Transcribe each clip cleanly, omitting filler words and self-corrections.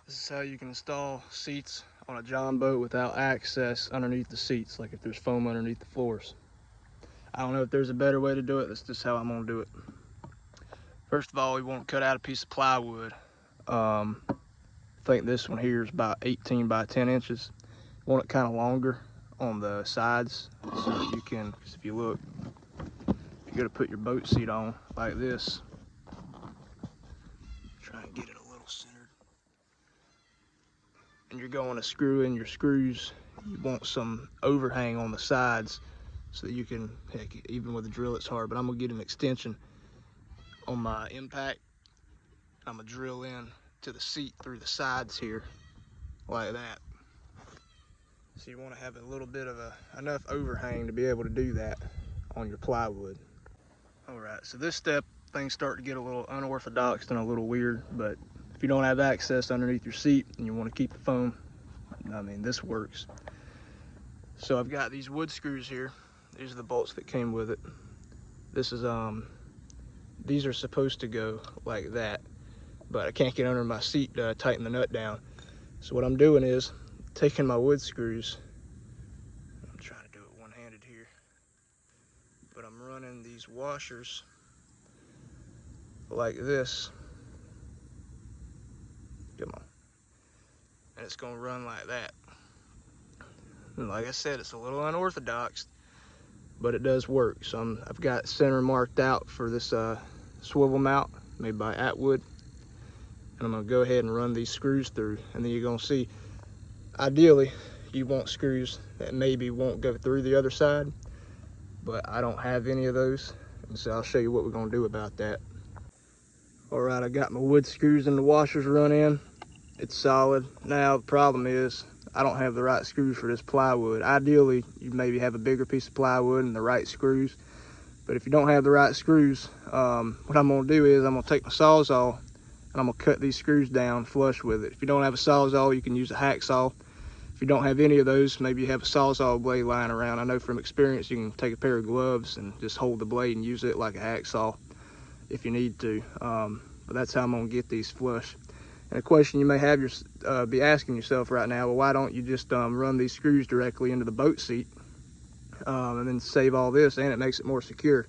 This is how you can install seats on a John boat without access underneath the seats, like if there's foam underneath the floors. I don't know if there's a better way to do it. That's just how I'm gonna do it. First of all, we want to cut out a piece of plywood. I think this one here is about 18 by 10 inches. You want it kind of longer on the sides so that you can, because if you look, you're gonna put your boat seat on like this. Try and get it a little centered. And you're going to screw in your screws. You want some overhang on the sides so that you can, heck, even with a drill it's hard, but I'm gonna get an extension on my impact. I'm gonna drill in to the seat through the sides here like that. So you want to have a little bit of enough overhang to be able to do that on your plywood. All right, so this step, things start to get a little unorthodox and a little weird, but if you don't have access underneath your seat and you want to keep the foam, I mean, this works. So I've got these wood screws here. These are the bolts that came with it. This is, these are supposed to go like that, but I can't get under my seat to tighten the nut down. So what I'm doing is taking my wood screws, I'm trying to do it one-handed here, but I'm running these washers like this. Come on. And it's gonna run like that. And like I said, it's a little unorthodox, but it does work. So I've got center marked out for this swivel mount made by Atwood. And I'm gonna go ahead and run these screws through, and then you're gonna see, ideally, you want screws that maybe won't go through the other side, but I don't have any of those, and so I'll show you what we're gonna do about that. All right, I got my wood screws and the washers run in. It's solid. Now the problem is I don't have the right screws for this plywood. Ideally, you maybe have a bigger piece of plywood and the right screws, but if you don't have the right screws, what I'm gonna do is I'm gonna take my Sawzall and I'm gonna cut these screws down flush with it. If you don't have a Sawzall, you can use a hacksaw. If you don't have any of those, maybe you have a Sawzall blade lying around. I know from experience you can take a pair of gloves and just hold the blade and use it like a hacksaw if you need to. But that's how I'm gonna get these flush. And a question you may have be asking yourself right now, well, why don't you just run these screws directly into the boat seat and then save all this, and it makes it more secure.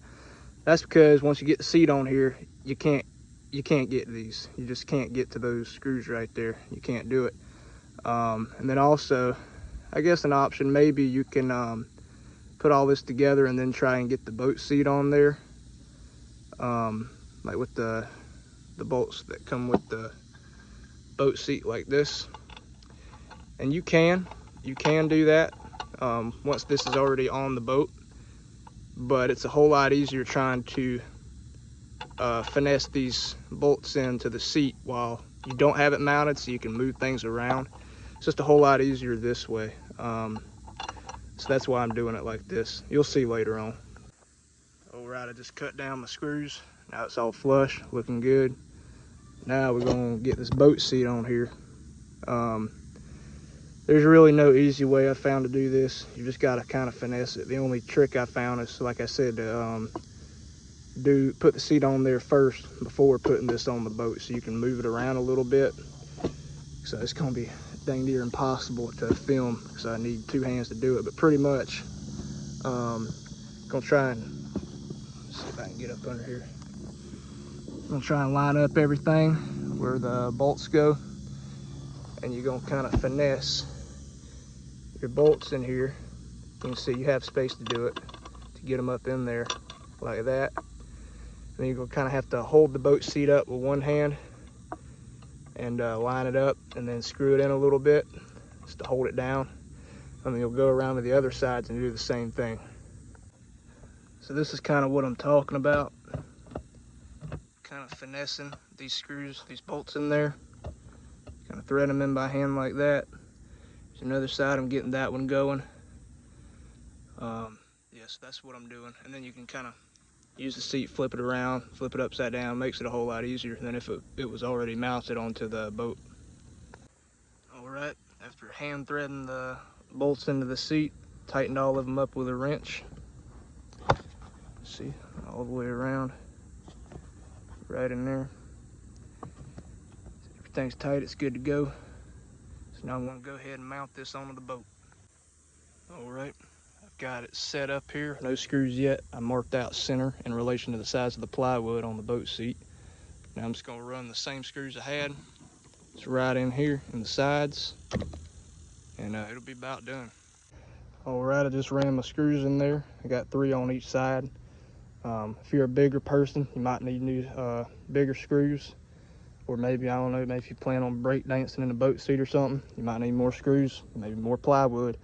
That's because once you get the seat on here, you can't get these. You just can't get to those screws right there. You can't do it. And then also, I guess an option, maybe you can put all this together and then try and get the boat seat on there, like with the bolts that come with the boat seat like this. And you can do that once this is already on the boat, but it's a whole lot easier trying to finesse these bolts into the seat while you don't have it mounted, so you can move things around. It's just a whole lot easier this way. So that's why I'm doing it like this. You'll see later on. All right, I just cut down my screws. Now it's all flush, looking good. Now we're gonna get this boat seat on here. There's really no easy way I found to do this. You just gotta kind of finesse it. The only trick I found is, like I said, to put the seat on there first before putting this on the boat, so you can move it around a little bit. So it's gonna be dang near impossible to film because I need two hands to do it, but pretty much gonna try and see if I can get up under here. I'm gonna try and line up everything where the bolts go, and you're gonna kind of finesse your bolts in here. You can see you have space to do it, to get them up in there like that. And then you're gonna kind of have to hold the boat seat up with one hand and line it up, and then screw it in a little bit just to hold it down. And then you'll go around to the other sides and do the same thing. So this is kind of what I'm talking about. Kind of finessing these screws, these bolts in there. Kind of thread them in by hand like that. There's another side, I'm getting that one going. Yes, that's what I'm doing. And then you can kind of use the seat, flip it around, flip it upside down. Makes it a whole lot easier than if it was already mounted onto the boat. All right, after hand threading the bolts into the seat, tightened all of them up with a wrench. See, all the way around, right in there. Everything's tight, it's good to go. So now I'm gonna go ahead and mount this onto the boat. All right, I've got it set up here. No screws yet. I marked out center in relation to the size of the plywood on the boat seat. Now I'm just gonna run the same screws I had. It's right in here in the sides, and it'll be about done. All right, I just ran my screws in there. I got 3 on each side. If you're a bigger person, you might need new bigger screws, or maybe, I don't know, maybe if you plan on break dancing in the boat seat or something, you might need more screws, maybe more plywood.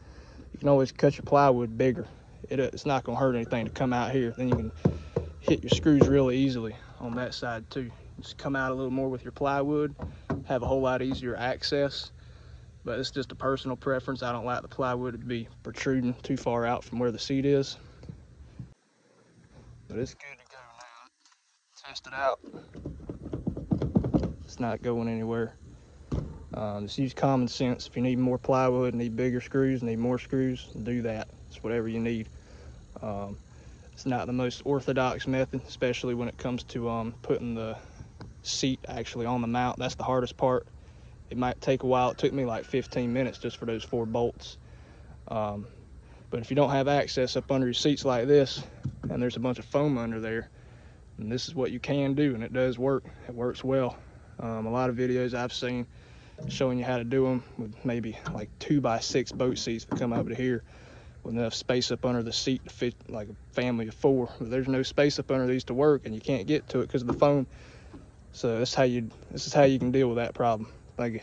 You can always cut your plywood bigger. It's not gonna hurt anything to come out here. Then you can hit your screws really easily on that side too. Just come out a little more with your plywood, have a whole lot easier access. But it's just a personal preference. I don't like the plywood to be protruding too far out from where the seat is. But it's good to go now. Test it out. It's not going anywhere. Just use common sense. If you need more plywood, need bigger screws, need more screws, do that. It's whatever you need. It's not the most orthodox method, especially when it comes to putting the seat actually on the mount. That's the hardest part. It might take a while. It took me like 15 minutes just for those 4 bolts. But if you don't have access up under your seats like this, and there's a bunch of foam under there, and this is what you can do, and it does work. It works well. A lot of videos I've seen showing you how to do them with maybe like 2x6 boat seats that come over to here with enough space up under the seat to fit like a family of 4. But there's no space up under these to work, and you can't get to it because of the foam. So this is how you can deal with that problem. Thank you.